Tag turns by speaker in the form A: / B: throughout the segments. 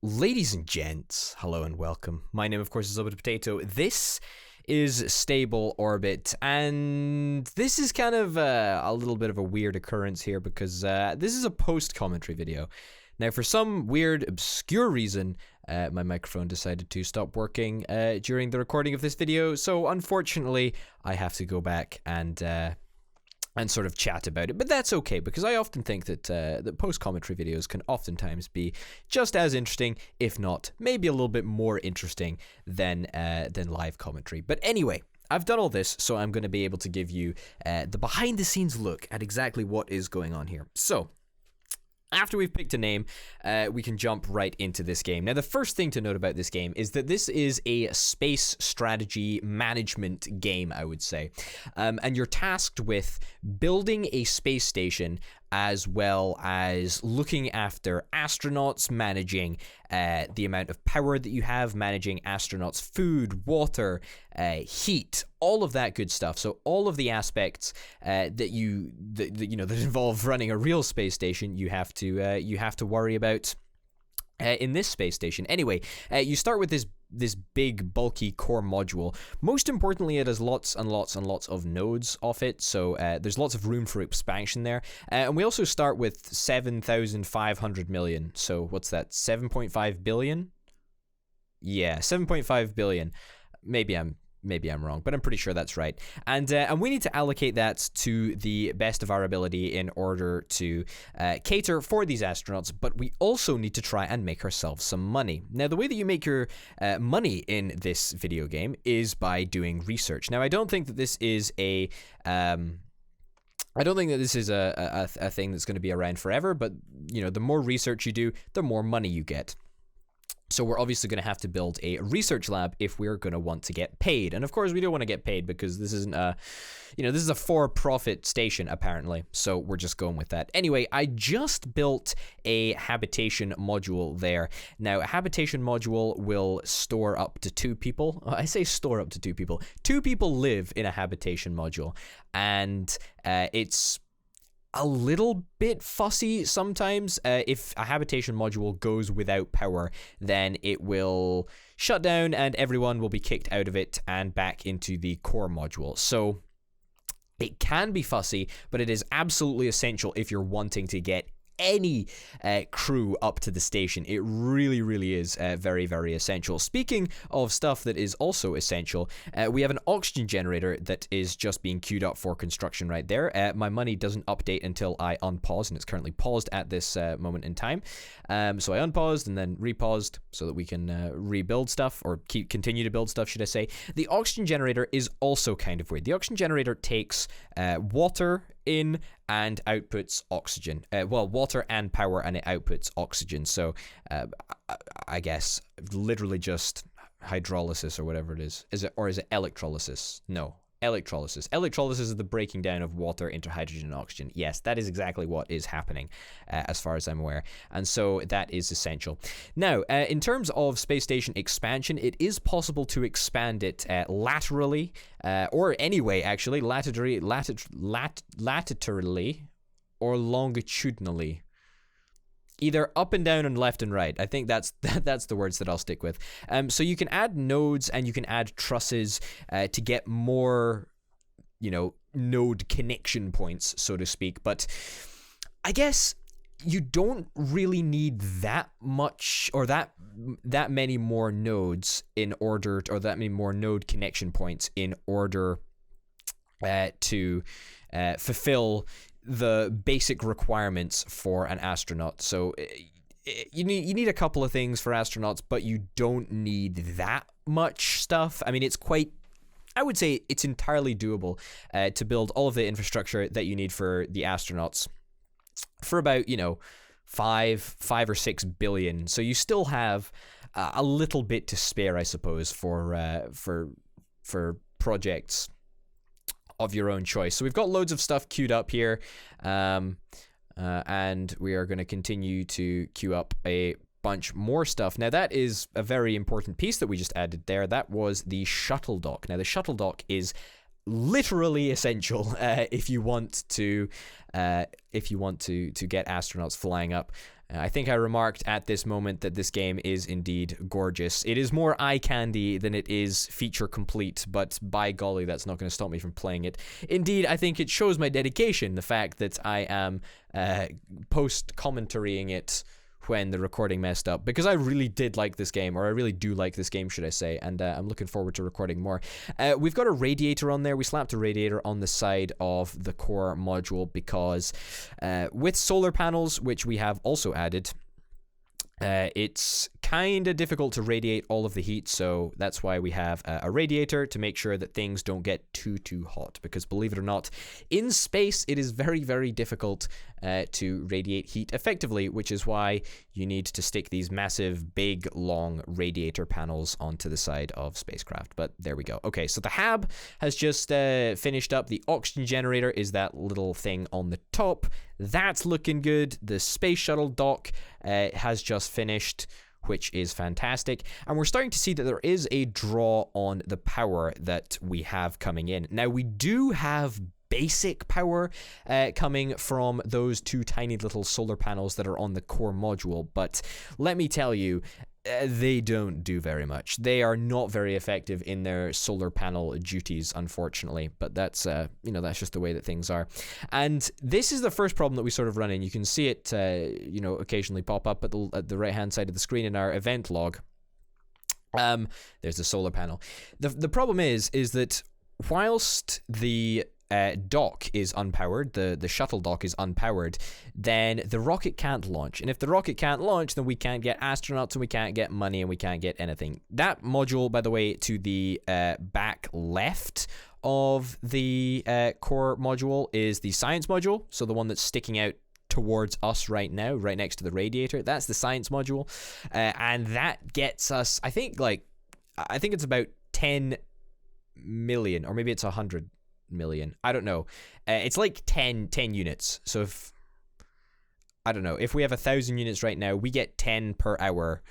A: Ladies and gents, hello and welcome. My name, of course, is Obit Potato. This is Stable Orbit, and this is kind of a little bit of a weird occurrence here because this is a post-commentary video. Now, for some weird, obscure reason, my microphone decided to stop working during the recording of this video, so unfortunately, I have to go back and sort of chat about it, but that's okay because I often think that that post-commentary videos can oftentimes be just as interesting, if not maybe a little bit more interesting than live commentary. But anyway, I've done all this, so I'm going to be able to give you the behind-the-scenes look at exactly what is going on here. So, after we've picked a name, we can jump right into this game. Now, the first thing to note about this game is that this is a space strategy management game, I would say. And you're tasked with building a space station as well as looking after astronauts, managing the amount of power that you have, managing astronauts' food, water, heat, all of that good stuff. So all of the aspects that involve running a real space station, you have to worry about in this space station. Anyway, you start with this big bulky core module. Most importantly, it has lots and lots and lots of nodes off it, so there's lots of room for expansion there. And we also start with 7,500 million. So what's that? 7.5 billion? Yeah, 7.5 billion. Maybe I'm wrong, but I'm pretty sure that's right. And we need to allocate that to the best of our ability in order to cater for these astronauts, but we also need to try and make ourselves some money. Now, the way that you make your money in this video game is by doing research. Now, I don't think that this is a thing that's going to be around forever, but the more research you do, the more money you get. So we're obviously going to have to build a research lab if we're going to want to get paid. And of course, we don't want to get paid because this isn't this is a for-profit station, apparently. So we're just going with that. Anyway, I just built a habitation module there. Now, a habitation module will store up to 2 people. I say store up to 2 people. 2 people live in a habitation module. And it's a little bit fussy sometimes. If a habitation module goes without power, then it will shut down and everyone will be kicked out of it and back into the core module. So it can be fussy, but it is absolutely essential if you're wanting to get any crew up to the station. It really, really is very, very essential. Speaking of stuff that is also essential, we have an oxygen generator that is just being queued up for construction right there. My money doesn't update until I unpause, and it's currently paused at this moment in time. So I unpaused and then repaused so that we can rebuild stuff, or continue to build stuff, should I say. The oxygen generator is also kind of weird. The oxygen generator takes water in and outputs oxygen. Water and power, and it outputs oxygen. So I guess literally just hydrolysis or whatever it is. Is it electrolysis? No. Electrolysis. Electrolysis is the breaking down of water into hydrogen and oxygen. Yes, that is exactly what is happening as far as I'm aware. And so that is essential. Now, in terms of space station expansion, it is possible to expand it laterally, or anyway, actually, laterally or longitudinally. Either up and down and left and right. I think that's the words that I'll stick with. So you can add nodes and you can add trusses to get more, node connection points, so to speak. But I guess you don't really need that much or that many more nodes in order, or that many more node connection points in order to fulfill the basic requirements for an astronaut. So you need a couple of things for astronauts, but you don't need that much stuff. I mean, I would say it's entirely doable to build all of the infrastructure that you need for the astronauts for about, 5 or 6 billion. So you still have a little bit to spare, I suppose, for projects of your own choice. So we've got loads of stuff queued up here, and we are going to continue to queue up a bunch more stuff. Now, that is a very important piece that we just added there. That was the shuttle dock. Now, the shuttle dock is literally essential if you want to get astronauts flying up I think I remarked at this moment that this game is indeed gorgeous. It is more eye candy than it is feature complete, but by golly, that's not going to stop me from playing it. Indeed, I think it shows my dedication, the fact that I am post-commentarying it when the recording messed up, because I really did like this game, or I really do like this game, should I say, and I'm looking forward to recording more. We've got a radiator on there. We slapped a radiator on the side of the core module because with solar panels, which we have also added, it's kind of difficult to radiate all of the heat, so that's why we have a radiator to make sure that things don't get too hot, because believe it or not, in space it is very, very difficult to radiate heat effectively, which is why you need to stick these massive, big, long radiator panels onto the side of spacecraft. But there we go. Okay, so the hab has just finished up. The oxygen generator is that little thing on the top. That's looking good. The space shuttle dock has just finished, which is fantastic. And we're starting to see that there is a draw on the power that we have coming in. Now, we do have basic power coming from those two tiny little solar panels that are on the core module, but let me tell you, they don't do very much. They are not very effective in their solar panel duties, unfortunately, but that's that's just the way that things are. And this is the first problem that we sort of run in. You can see it occasionally pop up at the right hand side of the screen in our event log. There's the solar panel. The problem is that whilst the dock is unpowered, the shuttle dock is unpowered, then the rocket can't launch. And if the rocket can't launch, then we can't get astronauts, and we can't get money, and we can't get anything. That module, by the way, to the back left of the core module is the science module, so the one that's sticking out towards us right now, right next to the radiator. That's the science module, and that gets us, I think it's about 10 million, or maybe it's 100 million. I don't know. It's like 10 units. So if we have 1,000 units right now, we get 10 per hour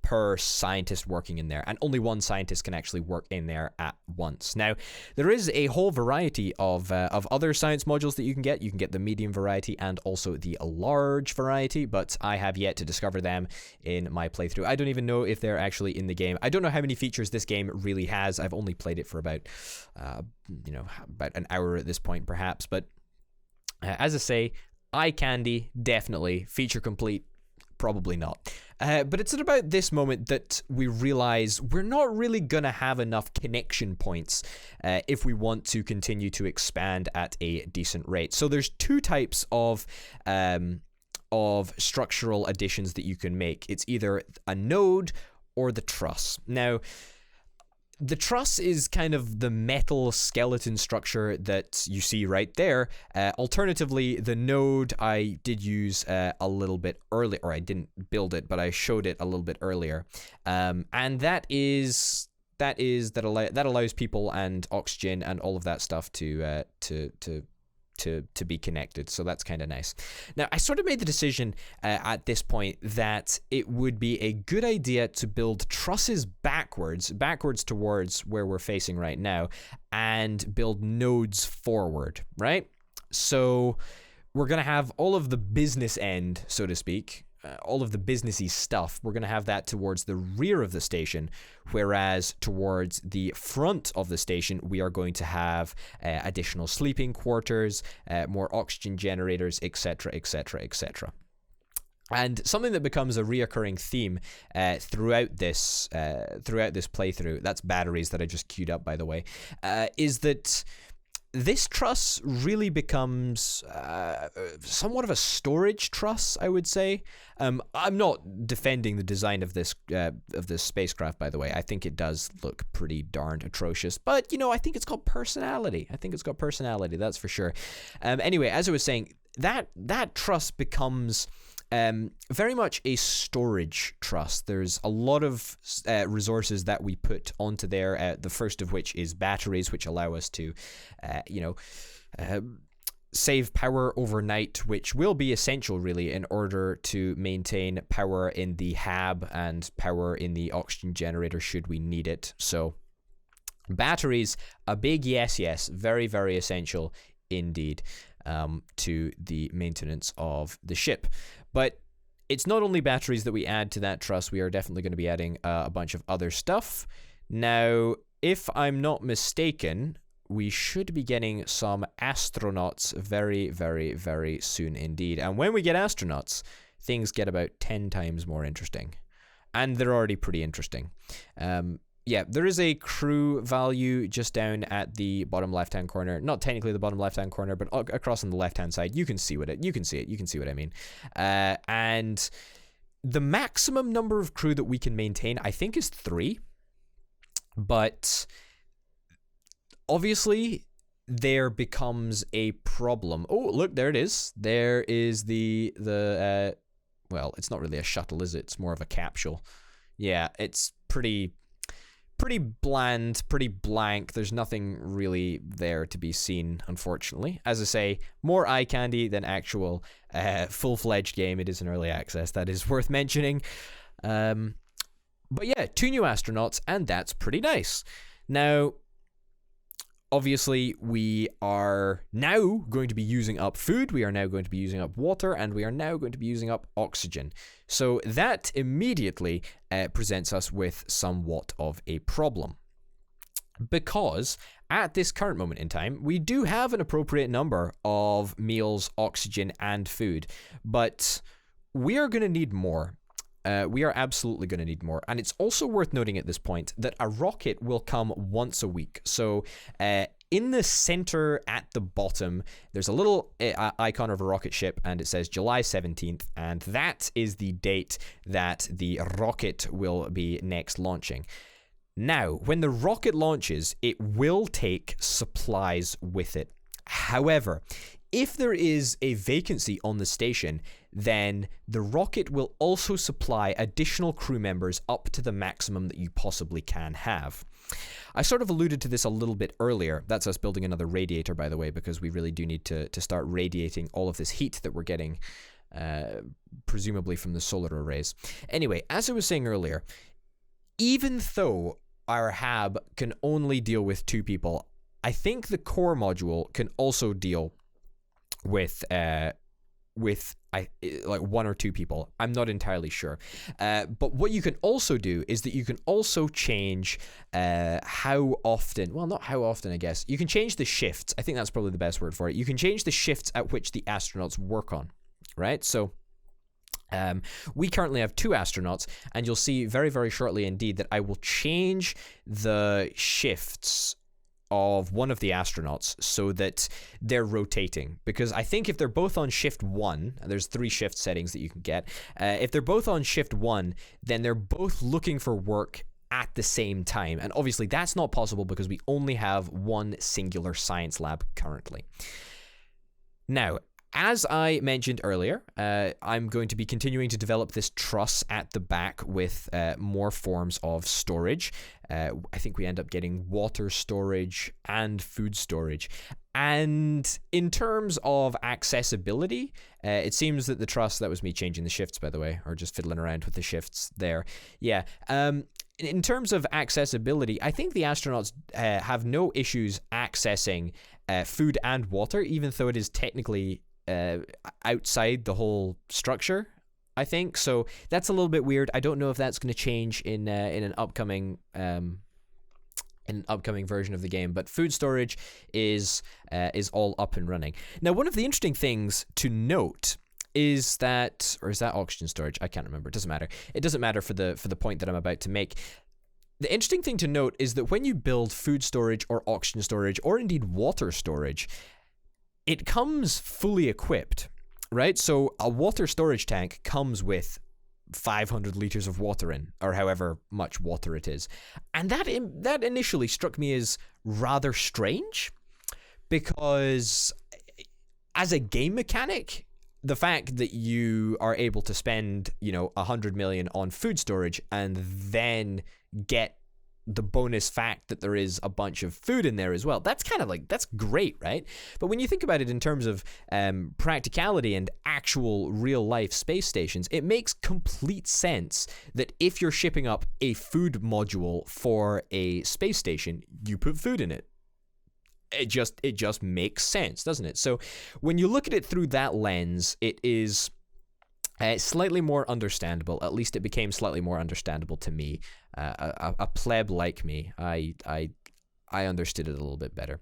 A: per scientist working in there, and only one scientist can actually work in there at once. Now, there is a whole variety of other science modules that you can get. You can get the medium variety and also the large variety, but I have yet to discover them in my playthrough. I don't even know if they're actually in the game. I don't know how many features this game really has. I've only played it for about an hour at this point, perhaps. But as I say, eye candy, definitely. Feature complete, probably not. But it's at about this moment that we realize we're not really going to have enough connection points if we want to continue to expand at a decent rate. So there's two types of structural additions that you can make. It's either a node or the truss. Now, the truss is kind of the metal skeleton structure that you see right there. Alternatively, the node I did use a little bit earlier, or I didn't build it, but I showed it a little bit earlier. And that allows people and oxygen and all of that stuff to be connected, so that's kind of nice. Now, I sort of made the decision at this point that it would be a good idea to build trusses backwards towards where we're facing right now, and build nodes forward, right? So we're going to have all of the business end, so to speak, all of the businessy stuff, we're going to have that towards the rear of the station, whereas towards the front of the station, we are going to have additional sleeping quarters, more oxygen generators, etc., etc., etc. And something that becomes a reoccurring theme throughout this playthrough, that's batteries that I just queued up, by the way, is that this truss really becomes somewhat of a storage truss, I would say. I'm not defending the design of this spacecraft, by the way. I think it does look pretty darned atrocious, but I think it's got personality. That's for sure. Anyway, as I was saying, that truss becomes very much a storage truss. There's a lot of resources that we put onto there, the first of which is batteries, which allow us to save power overnight, which will be essential really in order to maintain power in the hab and power in the oxygen generator should we need it. So batteries, a big yes, very, very essential indeed to the maintenance of the ship. But it's not only batteries that we add to that truss, we are definitely going to be adding a bunch of other stuff. Now, if I'm not mistaken, we should be getting some astronauts very, very, very soon indeed. And when we get astronauts, things get about 10 times more interesting. And they're already pretty interesting. Yeah, there is a crew value just down at the bottom left-hand corner. Not technically the bottom left-hand corner, but across on the left-hand side. You can see what you can see what I mean. And the maximum number of crew that we can maintain, I think, is 3. But obviously, there becomes a problem. Oh, look, there it is. There is the well, it's not really a shuttle, is it? It's more of a capsule. Yeah, it's pretty bland, pretty blank. There's nothing really there to be seen, unfortunately. As I say, more eye candy than actual full-fledged game. It is an early access. That is worth mentioning. But yeah, 2 new astronauts, and that's pretty nice. Now, obviously, we are now going to be using up food, we are now going to be using up water, and we are now going to be using up oxygen. So that immediately presents us with somewhat of a problem. Because at this current moment in time, we do have an appropriate number of meals, oxygen, and food, but we are going to need more. We are absolutely going to need more. And it's also worth noting at this point that a rocket will come once a week. So in the center at the bottom, there's a little icon of a rocket ship, and it says July 17th. And that is the date that the rocket will be next launching. Now, when the rocket launches, it will take supplies with it. However, if there is a vacancy on the station, then the rocket will also supply additional crew members up to the maximum that you possibly can have. I sort of alluded to this a little bit earlier. That's us building another radiator, by the way, because we really do need to start radiating all of this heat that we're getting, presumably from the solar arrays. Anyway, as I was saying earlier, even though our hab can only deal with 2 people, I think the core module can also deal with like 1 or 2 people. I'm not entirely sure. But what you can also do is that you can also change how often, well, not how often, I guess. You can change the shifts. I think that's probably the best word for it. You can change the shifts at which the astronauts work on, right? So we currently have 2 astronauts, and you'll see very, very shortly indeed that I will change the shifts of one of the astronauts so that they're rotating, because I think if they're both on shift 1, there's 3 shift settings that you can get. If they're both on shift 1, then they're both looking for work at the same time, and obviously that's not possible because we only have 1 singular science lab currently. Now, as I mentioned earlier, I'm going to be continuing to develop this truss at the back with more forms of storage. I think we end up getting water storage and food storage. And in terms of accessibility, it seems that the truss, that was me changing the shifts, by the way, or just fiddling around with the shifts there. Yeah. In terms of accessibility, I think the astronauts have no issues accessing food and water, even though it is technically outside the whole structure, I think. So that's a little bit weird. I don't know if that's going to change in an upcoming version of the game, but food storage is all up and running. Now, one of the interesting things to note is that, or is that oxygen storage? I can't remember. It doesn't matter. It doesn't matter for the point that I'm about to make. The interesting thing to note is that when you build food storage or oxygen storage, or indeed water storage, it comes fully equipped, right? So a water storage tank comes with 500 liters of water in, or however much water it is. And that initially struck me as rather strange, because as a game mechanic, the fact that you are able to spend, 100 million on food storage and then get the bonus fact that there is a bunch of food in there as well, that's kind of like, that's great, right? But when you think about it in terms of practicality and actual real life space stations, it makes complete sense that if you're shipping up a food module for a space station, you put food in it. It just makes sense, doesn't it? So when you look at it through that lens, it is Slightly more understandable. At least it became slightly more understandable to me. A pleb like me, I understood it a little bit better.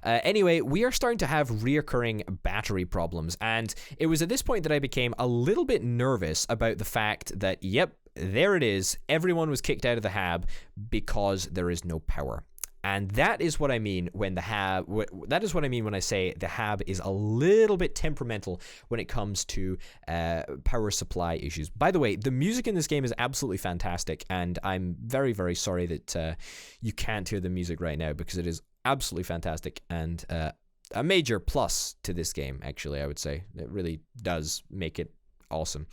A: Anyway, we are starting to have reoccurring battery problems, and it was at this point that I became a little bit nervous about the fact that, yep, there it is. Everyone was kicked out of the hab because there is no power. And that is what I mean when that is what I mean when I say the hab is a little bit temperamental when it comes to power supply issues. By the way, the music in this game is absolutely fantastic, and I'm very, very sorry that you can't hear the music right now, because it is absolutely fantastic and a major plus to this game, actually, I would say. It really does make it awesome.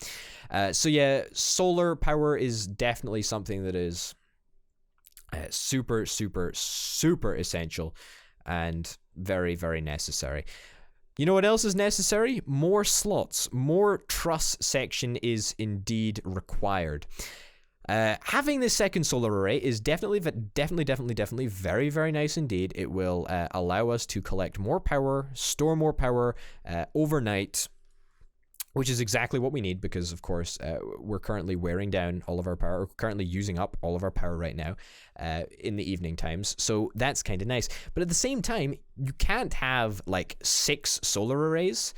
A: So yeah, solar power is definitely something that is super, super, super essential and very, very necessary. You know what else is necessary? More slots. More truss section is indeed required. Having this second solar array is definitely very, very nice indeed. It will allow us to collect more power, store more power overnight, which is exactly what we need, because, of course, we're currently wearing down all of our power. We're currently using up all of our power right now in the evening times. So that's kind of nice. But at the same time, you can't have, like, 6 solar arrays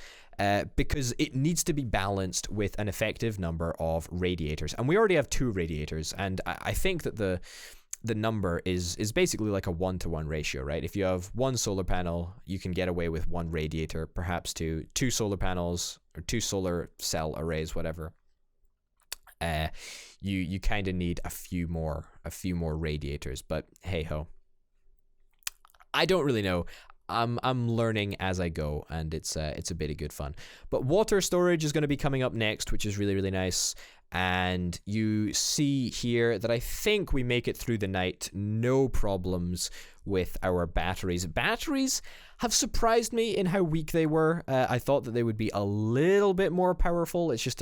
A: because it needs to be balanced with an effective number of radiators. And we already have 2 radiators. And I think that the number is basically like a 1-to-1 ratio, right? If you have 1 solar panel, you can get away with 1 radiator, perhaps 2 solar panels or 2 solar cell arrays, whatever. You kind of need a few more radiators, but hey ho. I don't really know. I'm learning as I go, and it's a bit of good fun. But water storage is going to be coming up next, which is really, really nice. And you see here that I think we make it through the night, no problems with our batteries. Batteries have surprised me in how weak they were. I thought that they would be a little bit more powerful. It's just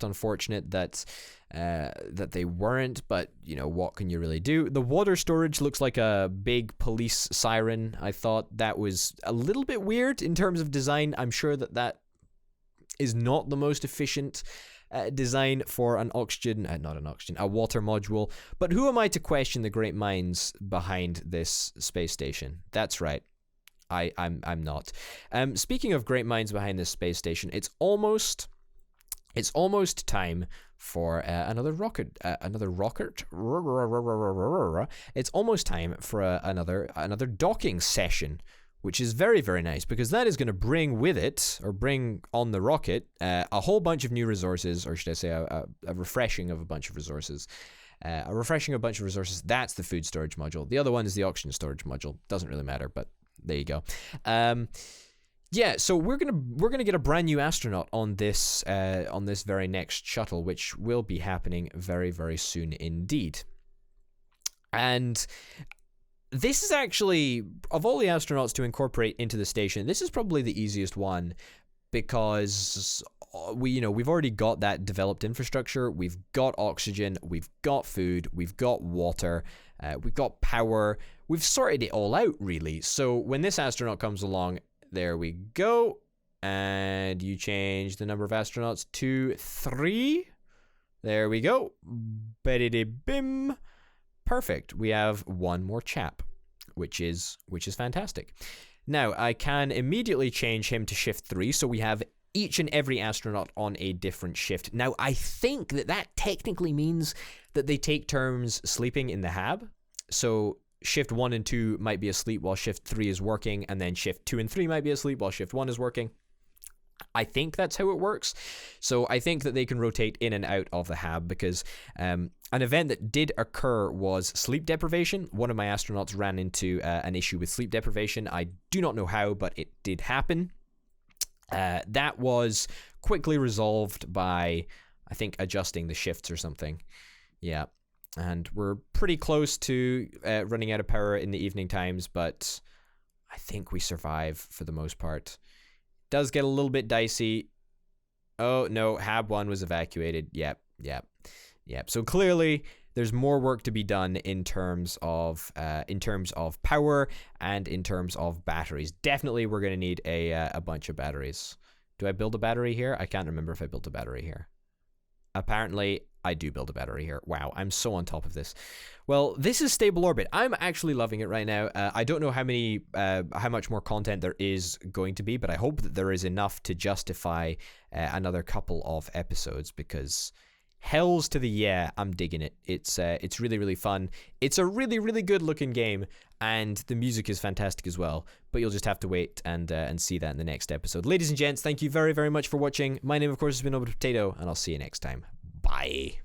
A: unfortunate that they weren't, but you know, what can you really do? The water storage looks like a big police siren. I thought that was a little bit weird in terms of design. I'm sure that is not the most efficient design for a water module. But who am I to question the great minds behind this space station? That's right. I'm not. Speaking of great minds behind this space station, it's almost time for another rocket. It's almost time for another docking session, which is very, very nice, because that is going to bring on the rocket a whole bunch of new resources, or should I say a refreshing of a bunch of resources. That's the food storage module. The other one is the oxygen storage module. Doesn't really matter, but there you go. Yeah, so we're gonna get a brand new astronaut on this very next shuttle, which will be happening very, very soon indeed. And this is actually, of all the astronauts to incorporate into the station, this is probably the easiest one, because we've already got that developed infrastructure. We've got oxygen, we've got food, we've got water, we've got power. We've sorted it all out, really. So when this astronaut comes along, there we go, and you change the number of astronauts to 3. There we go. Bim. Perfect. We have one more chap, which is fantastic. Now, I can immediately change him to shift 3, so we have each and every astronaut on a different shift. Now, I think that technically means that they take turns sleeping in the hab. So shift 1 and 2 might be asleep while shift 3 is working, and then shift 2 and 3 might be asleep while shift 1 is working. I think that's how it works. So I think that they can rotate in and out of the hab, because an event that did occur was sleep deprivation. One of my astronauts ran into an issue with sleep deprivation. I do not know how, but it did happen. That was quickly resolved by, I think, adjusting the shifts or something. Yeah. And we're pretty close to running out of power in the evening times, but I think we survive for the most part. Does get a little bit dicey. Oh no, Hab 1 was evacuated. Yep. So clearly there's more work to be done in terms of power and in terms of batteries. Definitely we're going to need a bunch of batteries. Do I build a battery here? I can't remember if I built a battery here. apparently I do build a battery here. Wow, I'm so on top of this. Well, this is Stable Orbit. I'm actually loving it right now. I don't know how much more content there is going to be, but I hope that there is enough to justify another couple of episodes, because hells to the yeah, I'm digging it. It's really, really fun. It's a really, really good looking game, and the music is fantastic as well. But you'll just have to wait and see that in the next episode. Ladies and gents, thank you very, very much for watching. My name, of course, has been Potato, and I'll see you next time. Bye.